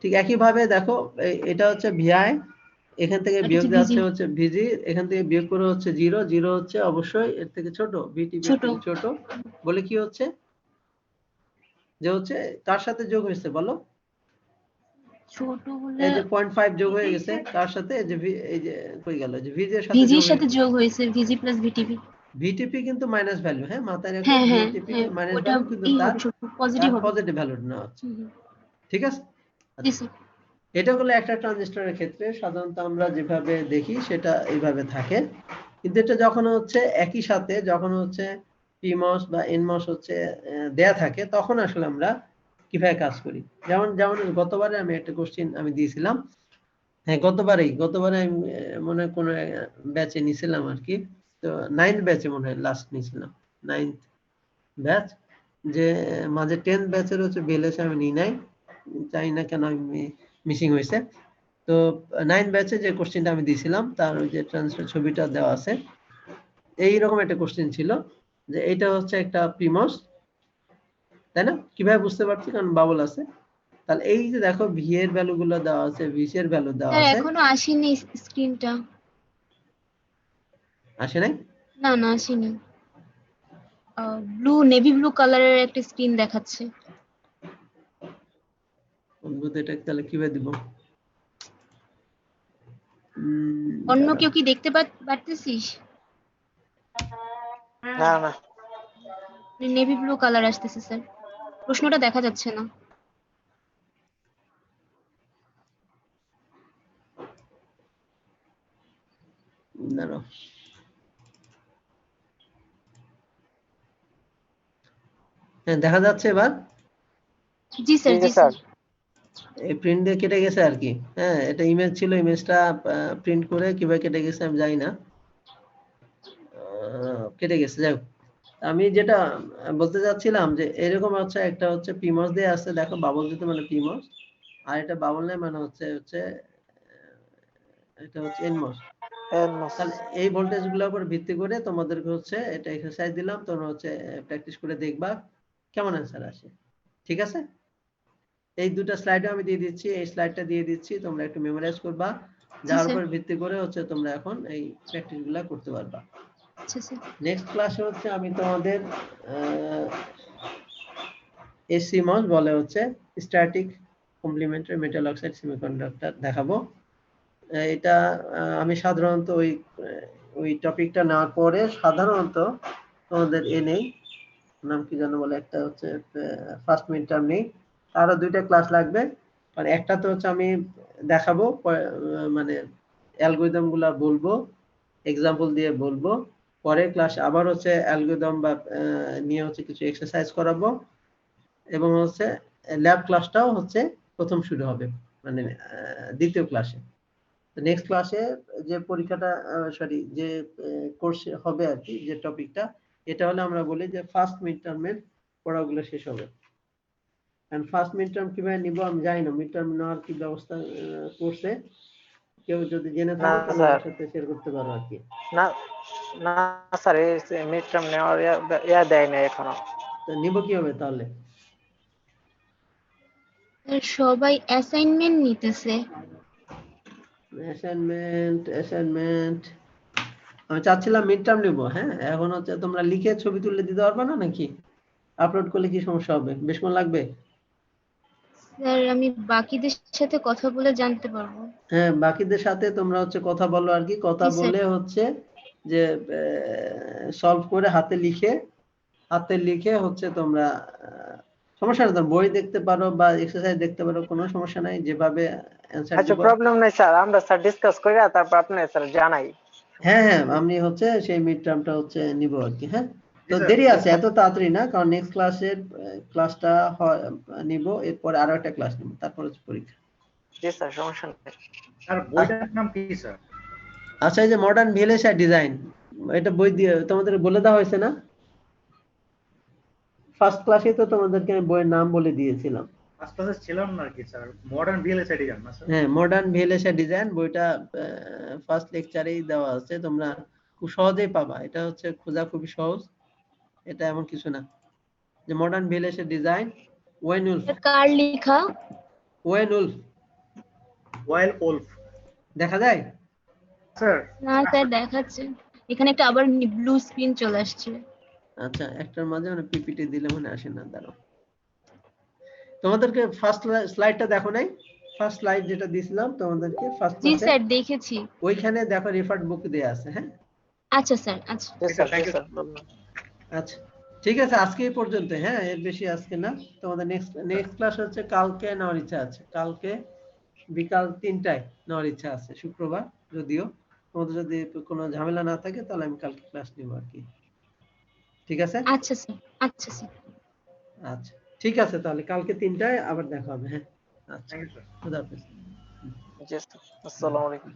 S1: ঠিক একই ভাবে দেখো এটা হচ্ছে ভিআই, এখান থেকে বিয়োগ যাচ্ছে হচ্ছে ভিজি, এখান থেকে বিয়োগ করে হচ্ছে 0 হচ্ছে অবশ্যই এর থেকে ছোট, ভিটিপি এর থেকে ছোট বলে কি হচ্ছে যে হচ্ছে কার সাথে যোগ হয়েছে বলো,
S3: ছোট হলে
S1: এই যে 0.5 যোগ হয়ে গেছে কার সাথে, এই যে কই গেল, যে ভিজি এর সাথে
S3: ভিজির সাথে যোগ হয়েছে, ভিজি প্লাস ভিটিপি।
S1: ভিটিপি কিন্তু মাইনাস ভ্যালু, হ্যাঁ, মাথায় রাখো,
S3: হ্যাঁ হ্যাঁ
S1: ভিটিপি
S3: হ্যাঁ,
S1: মাইনাস
S3: ওটা
S1: ভ্যালু, কিন্তু তার
S3: পজিটিভ হবে।
S1: পজিটিভ ভ্যালু না হচ্ছে। ঠিক আছে,
S3: জি স্যার।
S1: এটা হলো একটা ট্রানজিস্টরের ক্ষেত্রে সাধারণত আমরা যেভাবে দেখি সেটা এইভাবে থাকে, কিন্তু এটা যখন হচ্ছে একই সাথে যখন হচ্ছে পিমস বা এনমস হচ্ছে দেয়া থাকে, তখন আসলে আমরা কিভাবে কাজ করি। যেমন গতবারে আমি একটা কোশ্চেন আমি দিয়েছিলাম, হ্যাঁ গতবারে আমি মনে হয় কোনো ব্যাচে নিছিলাম আর কি, তো 9th ব্যাচে মনে হয় লাস্ট নিছিলাম, 9th ব্যাচ, যে মাঝে 10th ব্যাচের হচ্ছে বেলেছে আমি নিই নাই, জানি না কেন আমি মিসিং হয়েছে। তো 9th ব্যাচে যে কোশ্চেনটা আমি দিয়েছিলাম তার ওই যে ট্রান্সফার ছবিটা দেওয়া আছে, এইরকম একটা কোশ্চেন ছিল যে এটা হচ্ছে একটা প্রিমস, তাই না? কিভাবে বুঝতে পারছি, কারণ বাবল আছে। তাহলে এই যে দেখো ভি এর ভ্যালু গুলো দেওয়া আছে, ভি এর ভ্যালু দেওয়া আছে,
S3: এখনো আসেনি স্ক্রিনটা।
S1: আসে নাই?
S3: না না আসেনি, ব্লু নেভি ব্লু কালারের একটা স্ক্রিন দেখাচ্ছে।
S1: অদ্ভুত, এটা তাহলে কিভাবে দিব?
S3: অন্য কেউ কি দেখতে পারতেছিস?
S5: না না,
S3: নেভি ব্লু কালার আসতেছে স্যার, প্রশ্নটা দেখা যাচ্ছে না।
S1: দাঁড়াও, হ্যাঁ দেখা যাচ্ছে এবার।
S3: জি স্যার, জি স্যার।
S1: এই প্রিন্ট দিয়ে কেটে গেছে আর কি, হ্যাঁ, এটা ইমেজ ছিল, ইমেজটা প্রিন্ট করে কিভাবে কেটে গেছে আমি জানি না, কেটে গেছে। যাই হোক, আমি যেটা বলতে যাচ্ছিলাম যে এরকম হচ্ছে একটা হচ্ছে পিমস দিয়ে আছে, দেখো বাবল দিতে মানে পিমস, আর এটা বাবল নাই মানে হচ্ছে এটা হচ্ছে এনমস। তাহলে এই ভোল্টেজ গুলোর উপর ভিত্তি করে তোমাদেরকে হচ্ছে এটা এক্সারসাইজ দিলাম, তোমরা হচ্ছে প্র্যাকটিস করে দেখবা কেমন অ্যান্সার আসে। ঠিক আছে, এই দুটো স্লাইডে আমি দিয়ে দিচ্ছি, এই স্লাইডটা দিয়ে দিচ্ছি, তোমরা একটু মেমোরাইজ করবা, যার উপর ভিত্তি করে হচ্ছে তোমরা এখন এই প্র্যাকটিস গুলা করতে পারবা। নেক্সট ক্লাসে হচ্ছে আমি তোমাদের এসিমস বলে হচ্ছে static complementary metal oxide semiconductor দেখাবো। এটা আমি সাধারণত ওই টপিকটা নেওয়ার পরে সাধারণত তোমাদের নেই, নাম কি জানো বলে, একটা হচ্ছে ফার্স্ট মিড টার্ম নেই, আরো 2টা ক্লাস লাগবে, মানে একটা তো হচ্ছে আমি দেখাবো, মানে অ্যালগরিদম গুলা বলবো, এক্সাম্পল দিয়ে বলবো, পরের ক্লাস আবার হচ্ছে অ্যালগরিদম বা নিয়ে হচ্ছে কিছু এক্সারসাইজ করাবো, এবং হচ্ছে ল্যাব ক্লাসটাও হচ্ছে প্রথম শুরু হবে, মানে দ্বিতীয় ক্লাসে। নেক্সট ক্লাসে যে পরীক্ষাটা সরি যে কোর্স হবে আর কি, যে টপিকটা, এটা হলে আমরা বলি যে ফার্স্ট মিড টার্মের পড়াগুলো শেষ হবে। কারণ ফার্স্ট মিড টার্ম কিভাবে নিব আমি জানি না, মিড টার্ম নেওয়ার কি ব্যবস্থা করছে, কেউ যদি জেনে
S5: না,
S1: থাকে তাহলে
S5: স্যার।
S1: আমার সাথে শেয়ার করতে পারো আর কি।
S5: না না স্যার, এই মিড টার্ম নেওয়ার ইয়া দেয় না এখনো।
S1: তো নিব কিভাবে তাহলে?
S3: স্যার সবাই অ্যাসাইনমেন্ট নিতেছে।
S1: অ্যাসাইনমেন্ট আমি চাচ্ছিলাম মিড টার্ম নিব। হ্যাঁ, এখন হচ্ছে তোমরা লিখে ছবি তুলে দিতে পারবে না নাকি? আপলোড করলে কি সমস্যা হবে? বেশিক্ষণ লাগবে?
S3: স্যার আমি বাকিদের সাথে কথা বলে জানতে পারবো।
S1: হ্যাঁ, বাকিদের সাথে তোমরা হচ্ছে কথা বলো আর কি। কথা
S3: জি, স্যার।
S1: বলে হচ্ছে যে সলভ করে হাতে লিখে হচ্ছে তোমরা সমস্যা নেই, বই দেখতে পারো বা এক্সারসাইজ দেখতে পারো, কোনো সমস্যা নাই। যেভাবে অ্যানসার
S5: আচ্ছা,
S1: দিব।
S5: প্রবলেম নাই স্যার, আমরা স্যার ডিসকাস করে তারপর আপনার স্যার জানাই।
S1: হ্যাঁ, আমি হচ্ছে সেই মিড টার্মটা হচ্ছে নিব আর কি। হ্যাঁ, তো
S2: জি, স্যার।
S1: দেরি আছে, এত তাড়াতাড়ি না, কারণ নেক্সট ক্লাসটা নিব, এরপর আরো একটা ক্লাস নিব, তারপর হচ্ছে পরীক্ষা।
S5: জি স্যার, সমস্যা নেই।
S2: স্যার বইটার নাম কি স্যার?
S1: আচ্ছা, এই যে মডার্ন ভিলেজ আর ডিজাইন, এটা বই দিয়ে তোমাদের বলে দেওয়া হয়েছে না? ফার্স্ট ক্লাসে তো তোমাদেরকে আমি বইয়ের নাম বলে দিয়েছিলাম।
S2: ফার্স্ট ক্লাসে ছিলাম না আর কি স্যার। মডার্ন ভিএলএসআই ডিজাইন না স্যার?
S1: হ্যাঁ, মডার্ন ভিলেজ আর ডিজাইন বইটা ফার্স্ট লেকচারেই দেওয়া আছে, তোমরা খুব সহজেই পাবা। এটা হচ্ছে খোঁজা খুবই সহজ, এটা এমন কিছু না। যে মডার্ন ভিলেজ আর ডিজাইন, ওয়েন উলফ।
S3: কার লেখা?
S2: ওয়াইল ওলফ
S1: দেখা যায়?
S2: স্যার।
S3: না স্যার দেখাচ্ছে, এখানে একটা আবার ব্লু স্ক্রিন চলে আসছে।
S1: আচ্ছা, একটার মাঝে মানে পিপিটি দিলে মনে আসে না, দাঁড়াও। তোমাদেরকে ফার্স্ট স্লাইডটা দেখো নাই? ফার্স্ট স্লাইড যেটা দিয়েছিলাম তোমাদেরকে ফার্স্ট
S3: জি
S1: ক্লাসে,
S3: স্যার দেখেছি।
S1: ওইখানে দেখো রেফারেন্স বুক দেয়া আছে। হ্যাঁ,
S3: আচ্ছা স্যার, আচ্ছা।
S5: জি স্যার, জি স্যার।
S1: আচ্ছা ঠিক আছে, আজকে এই পর্যন্ত। হ্যাঁ, এর বেশি আজকে না। তোমাদের নেক্সট ক্লাস হচ্ছে কালকে নেওয়ার ইচ্ছা আছে, কালকে বিকাল 3টায় নেওয়ার ইচ্ছা আছে, শুক্রবার। যদিও তোমাদের যদি কোনো ঝামেলা না থাকে তাহলে আমি কালকে ক্লাস নিব আর কি। ঠিক আছে?
S3: আচ্ছা স্যার, আচ্ছা স্যার।
S1: আচ্ছা ঠিক আছে, তাহলে কালকে 3টায় আবার দেখা হবে। হ্যাঁ, আচ্ছা,
S2: থ্যাংক ইউ স্যার।
S1: খুদা হাফেজ।
S5: জি স্যার, আসসালামু আলাইকুম।